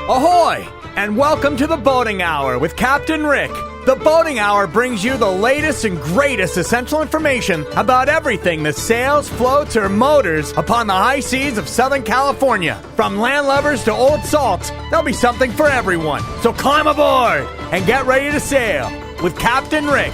Ahoy! And welcome to the Boating Hour with Captain Rick. The Boating Hour brings you the latest and greatest essential information about everything that sails, floats, or motors upon the high seas of Southern California. From landlubbers to old salts, there'll be something for everyone. So climb aboard and get ready to sail with Captain Rick.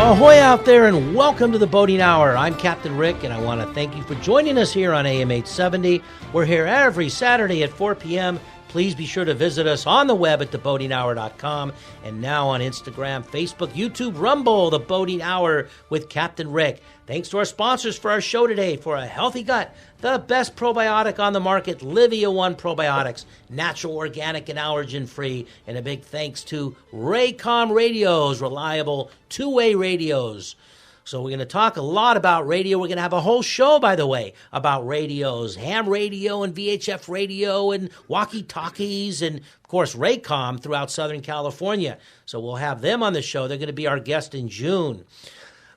Ahoy out there, and welcome to the Boating Hour. I'm Captain Rick, and I want to thank you for joining us here on AM 870. We're here every Saturday at 4 p.m. Please be sure to visit us on the web at theboatinghour.com and now on Instagram, Facebook, YouTube, Rumble, The Boating Hour with Captain Rick. Thanks to our sponsors for our show today. For a healthy gut, the best probiotic on the market, Livia One Probiotics, natural, organic, and allergen-free. And a big thanks to Raycom Radios, reliable two-way radios. So we're going to talk a lot about radio. We're going to have a whole show, by the way, about radios, ham radio and VHF radio and walkie-talkies and, of course, Raycom throughout Southern California. So we'll have them on the show. They're going to be our guest in June.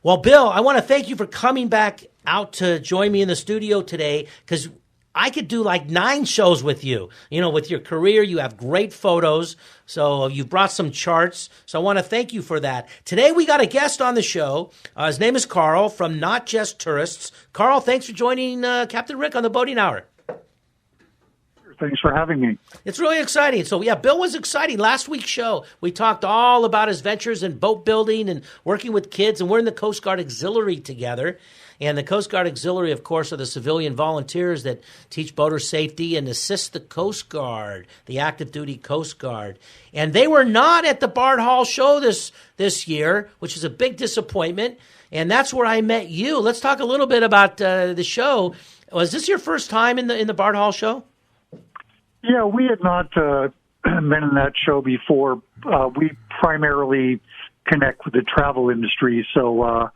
Well, Bill, I want to thank you for coming back out to join me in the studio today, because I could do like 9 shows with you. You know, with your career, you have great photos. So you brought some charts. So I want to thank you for that. Today we got a guest on the show. His name is Carl from Not Just Tourists. Carl, thanks for joining Captain Rick on the Boating Hour. Thanks for having me. It's really exciting. So, yeah, Bill was exciting. Last week's show, we talked all about his ventures in boat building and working with kids, and we're in the Coast Guard Auxiliary together. And the Coast Guard Auxiliary, of course, are the civilian volunteers that teach boater safety and assist the Coast Guard, the active duty Coast Guard. And they were not at the Bard Hall show this year, which is a big disappointment. And that's where I met you. Let's talk a little bit about the show. Was this your first time in the Bard Hall show? Yeah, we had not been in that show before. We primarily connect with the travel industry, so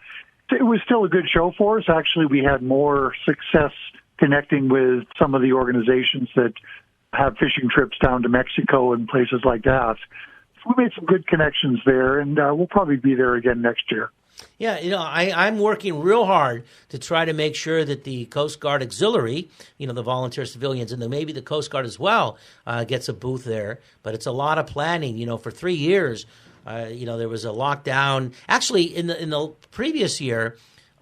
it was still a good show for us. Actually, we had more success connecting with some of the organizations that have fishing trips down to Mexico and places like that. So we made some good connections there, and we'll probably be there again next year. Yeah, you know, I'm working real hard to try to make sure that the Coast Guard Auxiliary, you know, the volunteer civilians, and then maybe the Coast Guard as well, gets a booth there. But it's a lot of planning. You know, for 3 years, you know, there was a lockdown. Actually, in the previous year,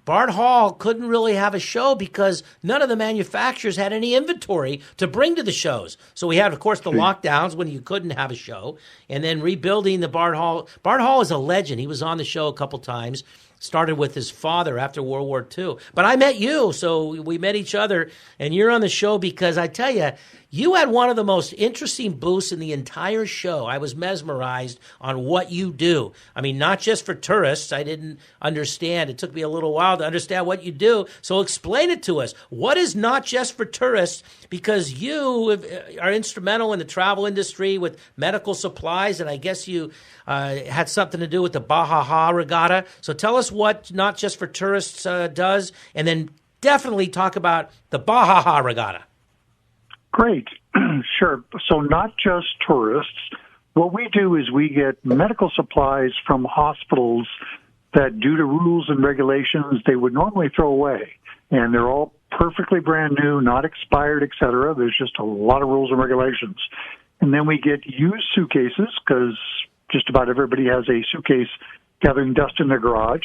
Bard Hall couldn't really have a show because none of the manufacturers had any inventory to bring to the shows. So we had, of course, the lockdowns when you couldn't have a show, and then rebuilding the Bard Hall. Bard Hall is a legend. He was on the show a couple times. Started with his father after World War II. But I met you, so we met each other, and you're on the show because I tell you, you had one of the most interesting booths in the entire show. I was mesmerized on what you do. I mean, not just for tourists. I didn't understand. It took me a little while to understand what you do. So explain it to us. What is Not Just for Tourists? Because you are instrumental in the travel industry with medical supplies, and I guess you had something to do with the Baja Regatta. So tell us what Not Just for Tourists does, and then definitely talk about the Baja Regatta. Great. Sure. So Not Just Tourists, what we do is we get medical supplies from hospitals that, due to rules and regulations, they would normally throw away. And they're all perfectly brand new, not expired, et cetera. There's just a lot of rules and regulations. And then we get used suitcases, because just about everybody has a suitcase gathering dust in their garage.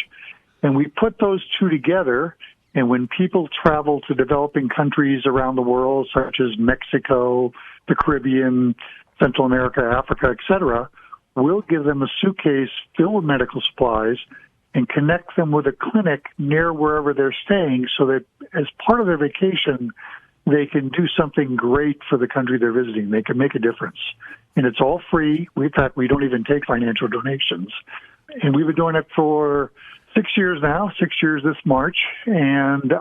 And we put those two together. And when people travel to developing countries around the world, such as Mexico, the Caribbean, Central America, Africa, et cetera, we'll give them a suitcase filled with medical supplies and connect them with a clinic near wherever they're staying, so that as part of their vacation, they can do something great for the country they're visiting. They can make a difference. And it's all free. In fact, we don't even take financial donations. And we've been doing it for 6 years now, 6 years this March, and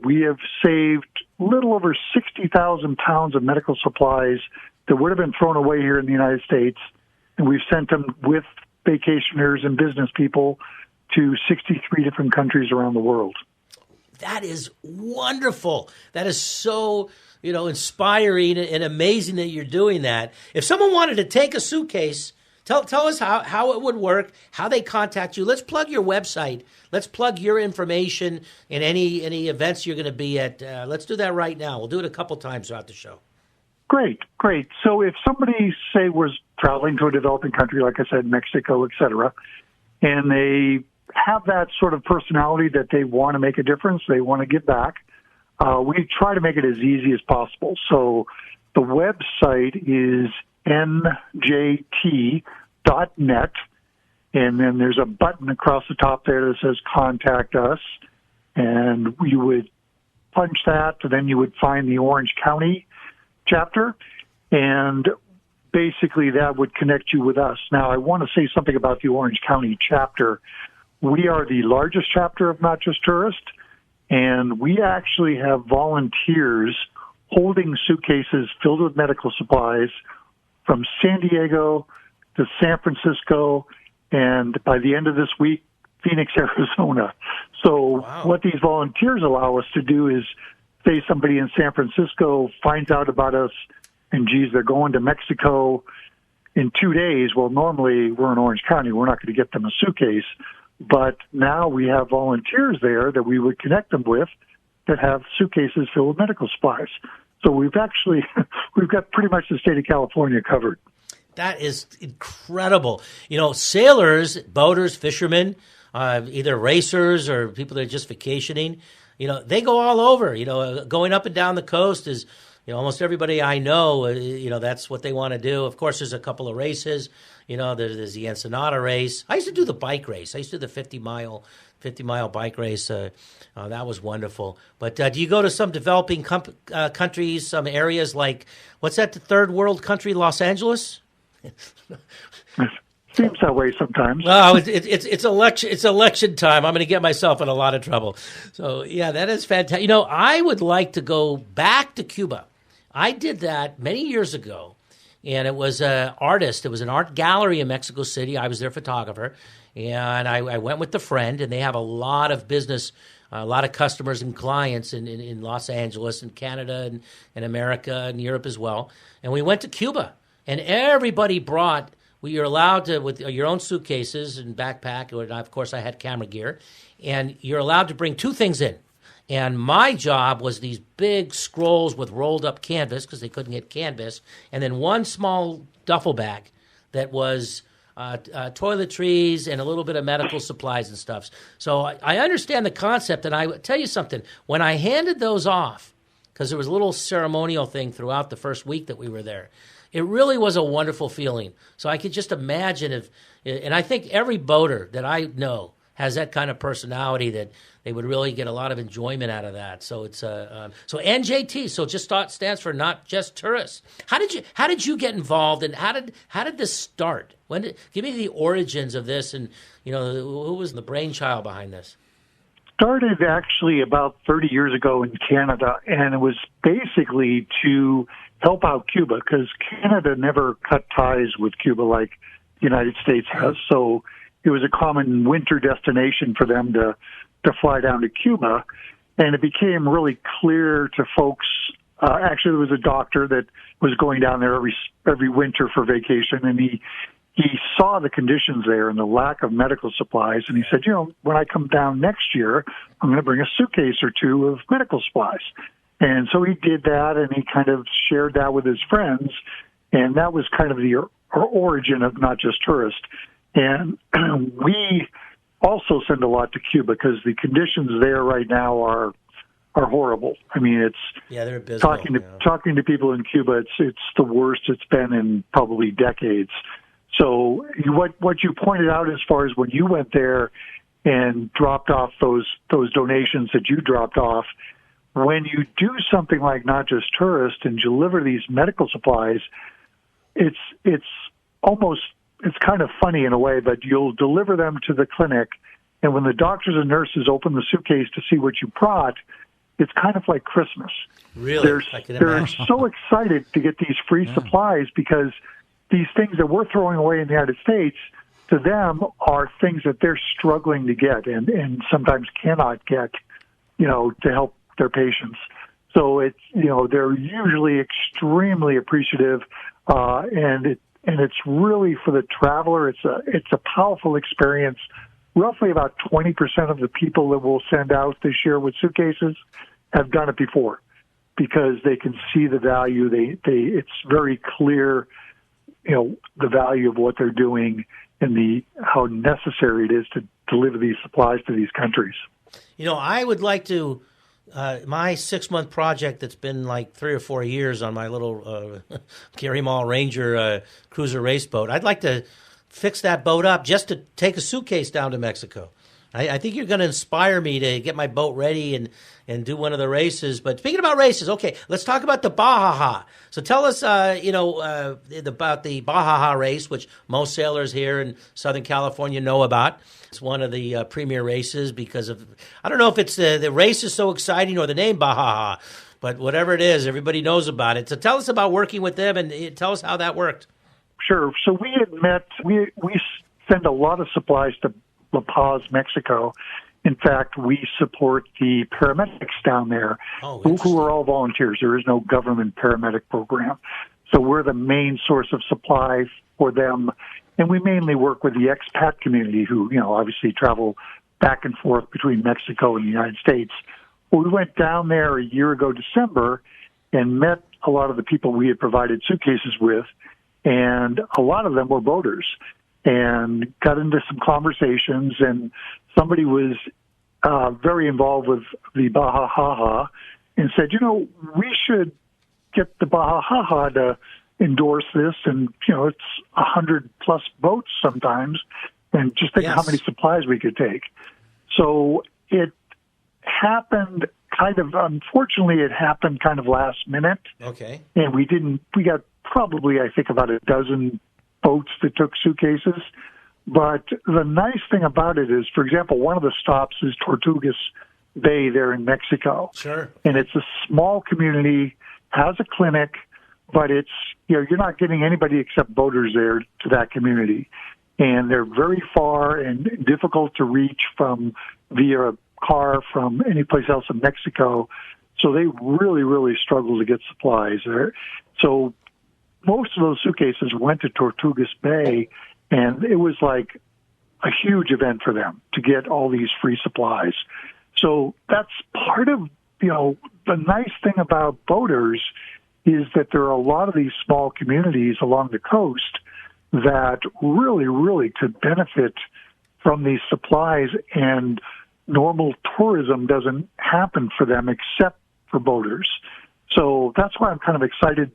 we have saved a little over 60,000 pounds of medical supplies that would have been thrown away here in the United States, and we've sent them with vacationers and business people to 63 different countries around the world. That is wonderful. That is so, inspiring and amazing that you're doing that. If someone wanted to take a suitcase Tell us how it would work, how they contact you. Let's plug your website. Let's plug your information and any events you're going to be at. Let's do that right now. We'll do it a couple times throughout the show. Great. So if somebody, say, was traveling to a developing country, like I said, Mexico, et cetera, and they have that sort of personality that they want to make a difference, they want to give back, we try to make it as easy as possible. So the website is njt.net, and then there's a button across the top there that says Contact Us, and you would punch that, and then you would find the Orange County chapter, and basically that would connect you with us. Now, I want to say something about the Orange County chapter. We are the largest chapter of Not Just Tourist, and we actually have volunteers holding suitcases filled with medical supplies from San Diego to San Francisco, and by the end of this week, Phoenix, Arizona. So What these volunteers allow us to do is, say somebody in San Francisco finds out about us and, geez, they're going to Mexico in 2 days. Well, normally we're in Orange County. We're not going to get them a suitcase. But now we have volunteers there that we would connect them with that have suitcases filled with medical supplies. So we've got pretty much the state of California covered. That is incredible. Sailors, boaters, fishermen, either racers or people that are just vacationing, they go all over. Going up and down the coast is, almost everybody I know, that's what they want to do. Of course, there's a couple of races. There's the Ensenada race. I used to do the bike race. I used to do the 50-mile bike race. That was wonderful. But do you go to some developing countries, some areas like, what's that, the third world country, Los Angeles? Seems that way sometimes. Well, it's election time. I'm going to get myself in a lot of trouble. So, yeah, that is fantastic. I would like to go back to Cuba. I did that many years ago, and it was an artist. It was an art gallery in Mexico City. I was their photographer, and I went with a friend, and they have a lot of business, a lot of customers and clients in Los Angeles and Canada and America and Europe as well. And we went to Cuba, and everybody brought – you're allowed to, with your own suitcases and backpack, and of course I had camera gear, and you're allowed to bring two things in. And my job was these big scrolls with rolled up canvas, because they couldn't get canvas, and then one small duffel bag that was toiletries and a little bit of medical supplies and stuff. So I understand the concept, and I tell you something, when I handed those off, because there was a little ceremonial thing throughout the first week that we were there, it really was a wonderful feeling. So I could just imagine and I think every boater that I know has that kind of personality that they would really get a lot of enjoyment out of that. So it's so NJT. So it just stands for Not Just Tourists. How did you get involved, and how did this start? Give me the origins of this, and who was the brainchild behind this? Started actually about 30 years ago in Canada, and it was basically to help out Cuba, because Canada never cut ties with Cuba like the United States has. So it was a common winter destination for them to fly down to Cuba. And it became really clear to folks. Actually, there was a doctor that was going down there every winter for vacation, and he saw the conditions there and the lack of medical supplies. And he said, when I come down next year, I'm going to bring a suitcase or two of medical supplies. And so he did that, and he kind of shared that with his friends, and that was kind of the origin of Not Just Tourist. And we also send a lot to Cuba, because the conditions there right now are horrible. I mean, they're abysmal. Talking to people in Cuba, it's the worst it's been in probably decades. So what you pointed out as far as when you went there and dropped off those donations that you dropped off, when you do something like Not Just Tourist and deliver these medical supplies, it's kind of funny in a way, but you'll deliver them to the clinic, and when the doctors and nurses open the suitcase to see what you brought, it's kind of like Christmas. Really? They're so excited to get these free supplies, because these things that we're throwing away in the United States, to them, are things that they're struggling to get and sometimes cannot get, to help their patients. So they're usually extremely appreciative, and and it's really for the traveler. It's a powerful experience. Roughly about 20% of the people that we'll send out this year with suitcases have done it before because they can see the value. It's very clear, the value of what they're doing and how necessary it is to deliver these supplies to these countries. I would like to, my 6-month project that's been like 3 or 4 years on my little Gary Mall Ranger cruiser race boat, I'd like to fix that boat up just to take a suitcase down to Mexico. I think you're going to inspire me to get my boat ready and do one of the races. But speaking about races, okay, let's talk about the Baja. So tell us, about the Baja race, which most sailors here in Southern California know about. It's one of the premier races because of, I don't know if it's the race is so exciting or the name Baja, but whatever it is, everybody knows about it. So tell us about working with them and tell us how that worked. Sure. So we had met, we send a lot of supplies to La Paz, Mexico. In fact, we support the paramedics down there, who are all volunteers. There is no government paramedic program. So we're the main source of supply for them. And we mainly work with the expat community who, obviously travel back and forth between Mexico and the United States. Well, we went down there a year ago, December, and met a lot of the people we had provided suitcases with. And a lot of them were boaters, and got into some conversations, and somebody was very involved with the Baja and said, we should get the Baja to endorse this, and, it's 100+ boats sometimes, and just think of how many supplies we could take. So it happened unfortunately, it happened kind of last minute. Okay. And we got probably, I think, about a dozen boats that took suitcases. But the nice thing about it is, for example, one of the stops is Tortugas Bay there in Mexico. Sure. And it's a small community, has a clinic, but it's, you're not getting anybody except boaters there to that community. And they're very far and difficult to reach via car from any place else in Mexico. So they really, really struggle to get supplies there. So most of those suitcases went to Tortugas Bay, and it was like a huge event for them to get all these free supplies. So that's part of, the nice thing about boaters is that there are a lot of these small communities along the coast that really, really could benefit from these supplies, and normal tourism doesn't happen for them except for boaters. So that's why I'm kind of excited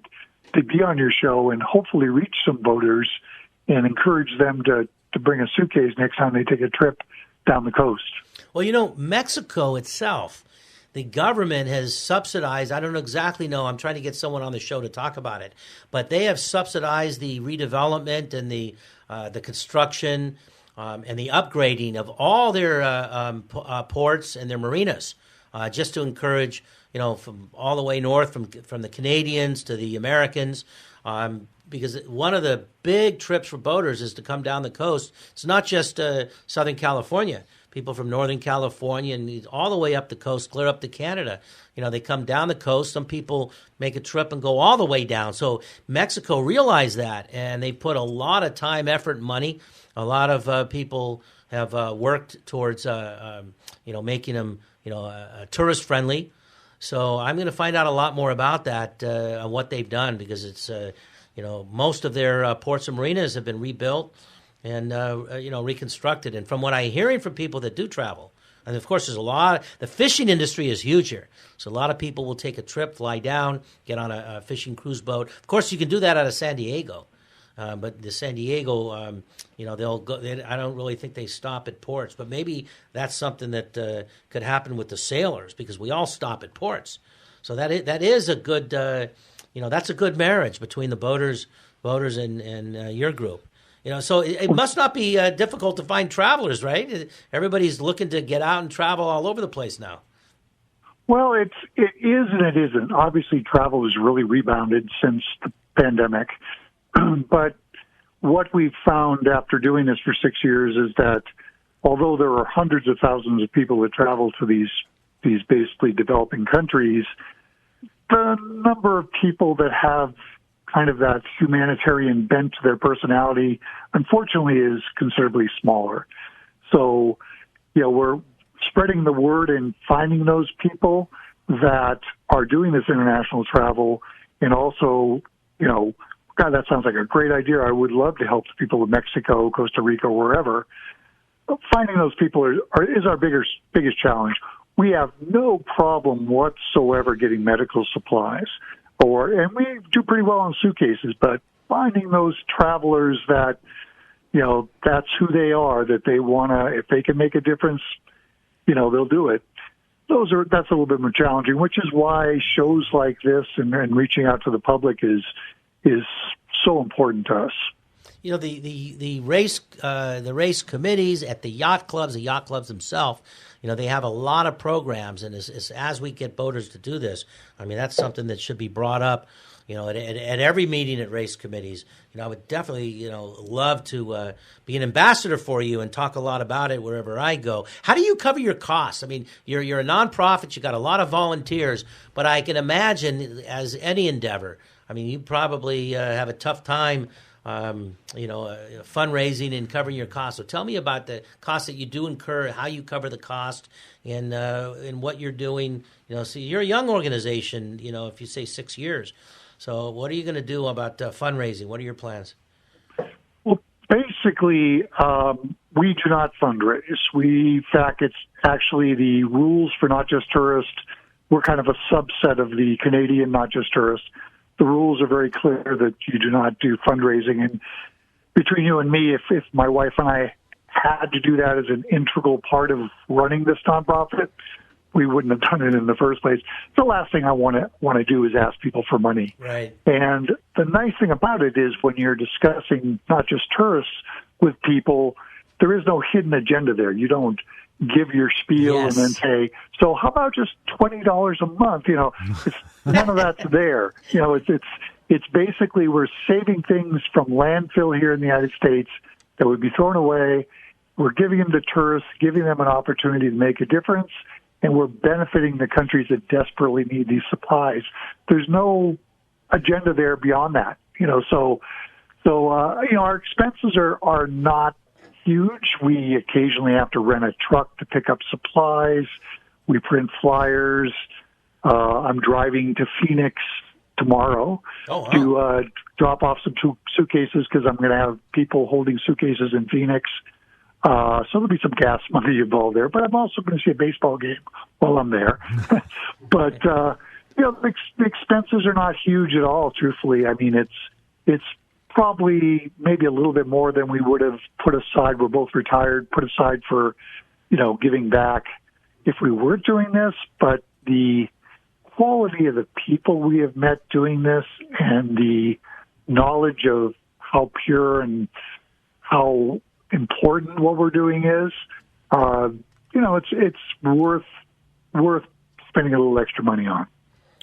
to be on your show and hopefully reach some boaters and encourage them to bring a suitcase next time they take a trip down the coast. Well, Mexico itself, the government has subsidized, I don't exactly know, I'm trying to get someone on the show to talk about it, but they have subsidized the redevelopment and the construction and the upgrading of all their ports and their marinas, just to encourage, from all the way north, from the Canadians to the Americans, because one of the big trips for boaters is to come down the coast. It's not just Southern California. People from Northern California and all the way up the coast, clear up to Canada. They come down the coast. Some people make a trip and go all the way down. So Mexico realized that, and they put a lot of time, effort, and money. A lot of people have worked towards, making them, tourist friendly. So I'm going to find out a lot more about that, what they've done, because it's, most of their ports and marinas have been rebuilt and, reconstructed. And from what I'm hearing from people that do travel, and of course, the fishing industry is huge here. So a lot of people will take a trip, fly down, get on a fishing cruise boat. Of course, you can do that out of San Diego. But the San Diego, they'll go. I don't really think they stop at ports, but maybe that's something that could happen with the sailors, because we all stop at ports. So that is a good, that's a good marriage between the boaters and your group. So it must not be difficult to find travelers, right? Everybody's looking to get out and travel all over the place now. Well, it is and it isn't. Obviously, travel has really rebounded since the pandemic. But what we've found after doing this for 6 years is that although there are hundreds of thousands of people that travel to these basically developing countries, the number of people that have kind of that humanitarian bent to their personality, unfortunately, is considerably smaller. So, we're spreading the word and finding those people that are doing this international travel, and also, God, that sounds like a great idea. I would love to help the people of Mexico, Costa Rica, wherever. Finding those people is our biggest challenge. We have no problem whatsoever getting medical supplies, and we do pretty well on suitcases, but finding those travelers that, that's who they are, that they want to, if they can make a difference, they'll do it. That's a little bit more challenging, which is why shows like this and reaching out to the public is so important to us. The race committees at the yacht clubs themselves, they have a lot of programs, and as we get boaters to do this, I mean, that's something that should be brought up, at every meeting at race committees. I would definitely, love to be an ambassador for you and talk a lot about it wherever I go. How do you cover your costs? I mean, you're a nonprofit, you got a lot of volunteers, but I can imagine, as any endeavor, I mean, you probably have a tough time fundraising and covering your costs. So tell me about the costs that you do incur, how you cover the cost, and what you're doing. So you're a young organization, if you say 6 years. So what are you going to do about fundraising? What are your plans? Well, basically, we do not fundraise. In fact, it's actually the rules for Not Just Tourists. We're kind of a subset of the Canadian Not Just Tourists. The rules are very clear that you do not do fundraising. And between you and me, if my wife and I had to do that as an integral part of running this nonprofit, we wouldn't have done it in the first place. The last thing I want to do is ask people for money. Right. And the nice thing about it is when you're discussing Not Just Tourists with people, there is no hidden agenda there. You don't give your spiel Yes. and then say, so how about just $20 a month? None of that's there. It's basically we're saving things from landfill here in the United States that would be thrown away. We're giving them to tourists, giving them an opportunity to make a difference, and we're benefiting the countries that desperately need these supplies. There's no agenda there beyond that. So our expenses are not huge. We occasionally have to rent a truck to pick up supplies. We print flyers. I'm driving to Phoenix tomorrow to drop off some suitcases because I'm going to have people holding suitcases in Phoenix. So there'll be some gas money involved there, but I'm also going to see a baseball game while I'm there. But the expenses are not huge at all. Truthfully, I mean it's probably maybe a little bit more than we would have put aside. We're both retired, put aside for giving back if we were doing this. But the quality of the people we have met doing this and the knowledge of how pure and how important what we're doing is, it's worth spending a little extra money on.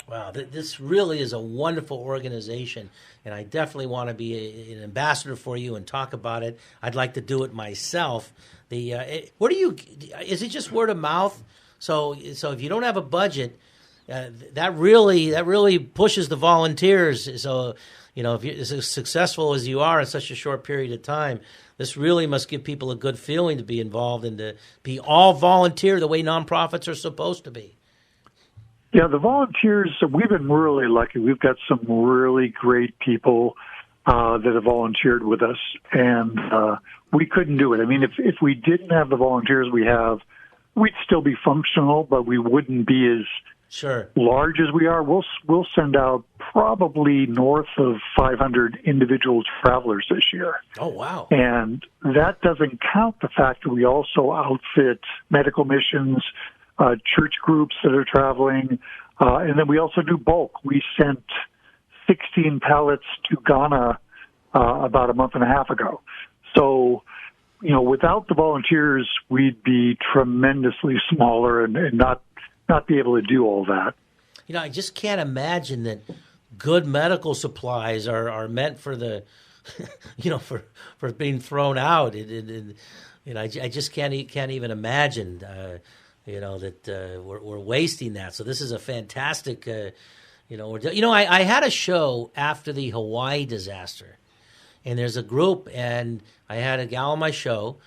Wow, this really is a wonderful organization, and I definitely want to be an ambassador for you and talk about it. I'd like to do it myself. What do you? Is it just word of mouth? So if you don't have a budget, that really pushes the volunteers. So if you're as successful as you are in such a short period of time, this really must give people a good feeling to be involved and to be all volunteer the way nonprofits are supposed to be. Yeah, the volunteers, we've been really lucky. We've got some really great people that have volunteered with us, and we couldn't do it. I mean, if we didn't have the volunteers we have, we'd still be functional, but we wouldn't be as large as we are. We'll send out probably north of 500 individual travelers this year. Oh, wow. And that doesn't count the fact that we also outfit medical missions, church groups that are traveling, and then we also do bulk. We sent 16 pallets to Ghana about a month and a half ago. So, without the volunteers, we'd be tremendously smaller and not be able to do all that. I just can't imagine that good medical supplies are meant for the, for being thrown out. I just can't even imagine. That we're wasting that. So this is a fantastic I had a show after the Hawaii disaster, and there's a group, and I had a gal on my show,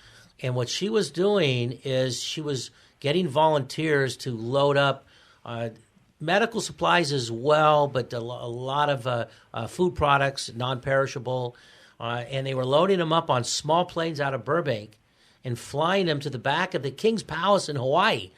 and what she was doing is she was getting volunteers to load up medical supplies as well, but a lot of food products, non-perishable, and they were loading them up on small planes out of Burbank and flying them to the back of the King's Palace in Hawaii,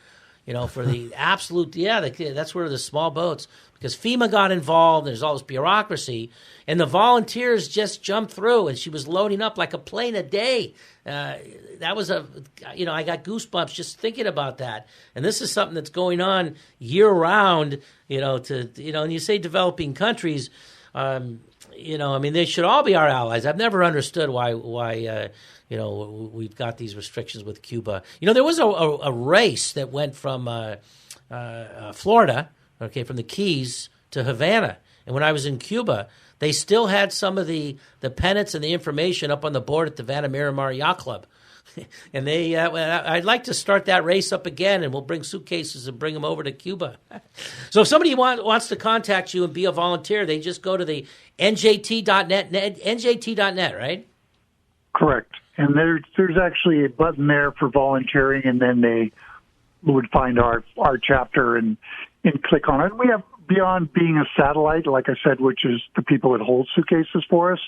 for the absolute, that's where the small boats, because FEMA got involved, there's all this bureaucracy, and the volunteers just jumped through, and she was loading up like a plane a day. That was I got goosebumps just thinking about that. And this is something that's going on year round, and you say developing countries, they should all be our allies. I've never understood why we've got these restrictions with Cuba. There was a race that went from Florida, from the Keys to Havana. And when I was in Cuba, they still had some of the pennants and the information up on the board at the Havana Miramar Yacht Club. And I'd like to start that race up again, and we'll bring suitcases and bring them over to Cuba. So if somebody wants to contact you and be a volunteer, they just go to the njt.net, njt.net, right? Correct. And there's actually a button there for volunteering, and then they would find our chapter and click on it. We have, beyond being a satellite, like I said, which is the people that hold suitcases for us,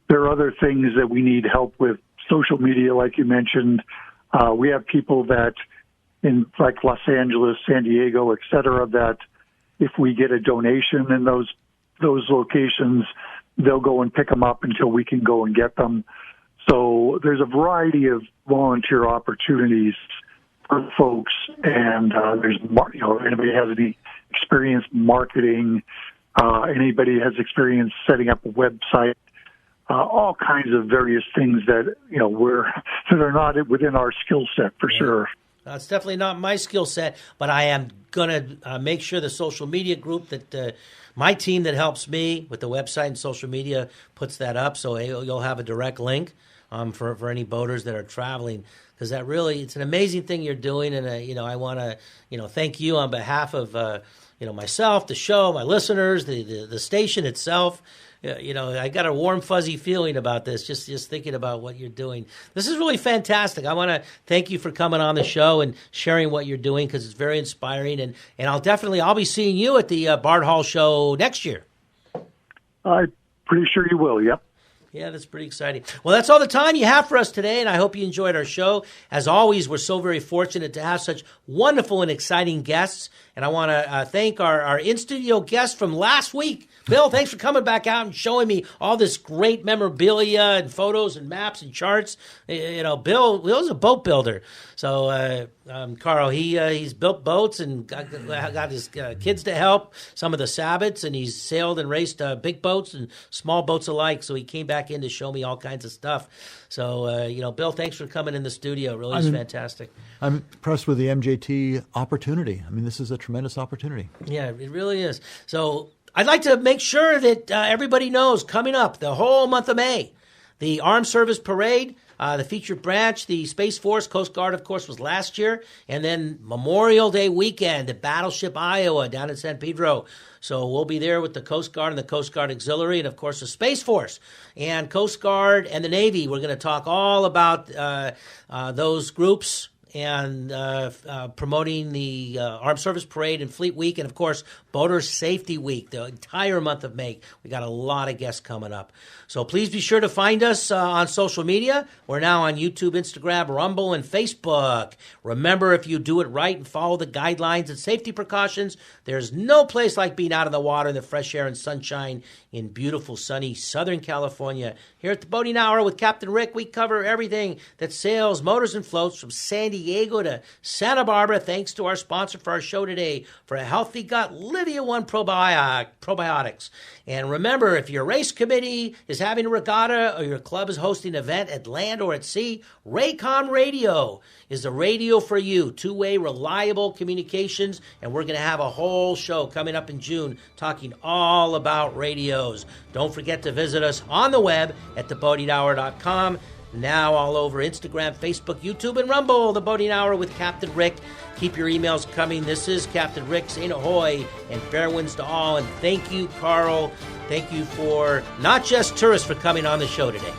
there are other things that we need help with. Social media, like you mentioned. We have people that in like Los Angeles, San Diego, et cetera, that if we get a donation in those locations, they'll go and pick them up until we can go and get them. So there's a variety of volunteer opportunities for folks, and there's anybody has any experience marketing, anybody has experience setting up a website. All kinds of various things that that are not within our skill set for sure. It's definitely not my skill set, but I am going to make sure the social media group that my team that helps me with the website and social media puts that up, so you'll have a direct link for any boaters that are traveling, because that really, it's an amazing thing you're doing, and I want to thank you on behalf of myself, the show, my listeners, the station itself. I got a warm, fuzzy feeling about this, just thinking about what you're doing. This is really fantastic. I want to thank you for coming on the show and sharing what you're doing, because it's very inspiring. And I'll be seeing you at the Bard Hall show next year. I'm pretty sure you will, yep. Yeah, that's pretty exciting. Well, that's all the time you have for us today, and I hope you enjoyed our show. As always, we're so very fortunate to have such wonderful and exciting guests, and I want to thank our in-studio guest from last week. Bill, thanks for coming back out and showing me all this great memorabilia and photos and maps and charts. Bill's a boat builder. So, Carl, he's built boats and got his kids to help, some of the sabbats, and he's sailed and raced big boats and small boats alike. So he came back in to show me all kinds of stuff. So, Bill, thanks for coming in the studio. It really is fantastic. I'm impressed with the MJT opportunity. I mean, this is a tremendous opportunity. Yeah, it really is. So I'd like to make sure that everybody knows, coming up the whole month of May, the Armed Service Parade, the featured branch, the Space Force, Coast Guard, of course, was last year, and then Memorial Day weekend at Battleship Iowa down in San Pedro. So we'll be there with the Coast Guard and the Coast Guard Auxiliary, and, of course, the Space Force and Coast Guard and the Navy. We're going to talk all about those groups and promoting the Armed Service Parade and Fleet Week, and, of course, Boater Safety Week, the entire month of May. We got a lot of guests coming up. So please be sure to find us on social media. We're now on YouTube, Instagram, Rumble, and Facebook. Remember, if you do it right and follow the guidelines and safety precautions, there's no place like being out on the water in the fresh air and sunshine in beautiful, sunny Southern California. Here at the Boating Hour with Captain Rick, we cover everything that sails, motors, and floats from San Diego to Santa Barbara, thanks to our sponsor for our show today, for a healthy gut, Livia One Probiotics. And remember, if your race committee is having a regatta or your club is hosting an event at land or at sea, Raycom Radio is the radio for you. Two-way, reliable communications, and we're going to have a whole show coming up in June talking all about radios. Don't forget to visit us on the web at theboatinghour.com. now all over Instagram, Facebook, YouTube, and Rumble. The Boating Hour with Captain Rick. Keep your emails coming. This is Captain Rick saying ahoy and fair winds to all. And thank you, Carl. Thank you for not just tourists for coming on the show today.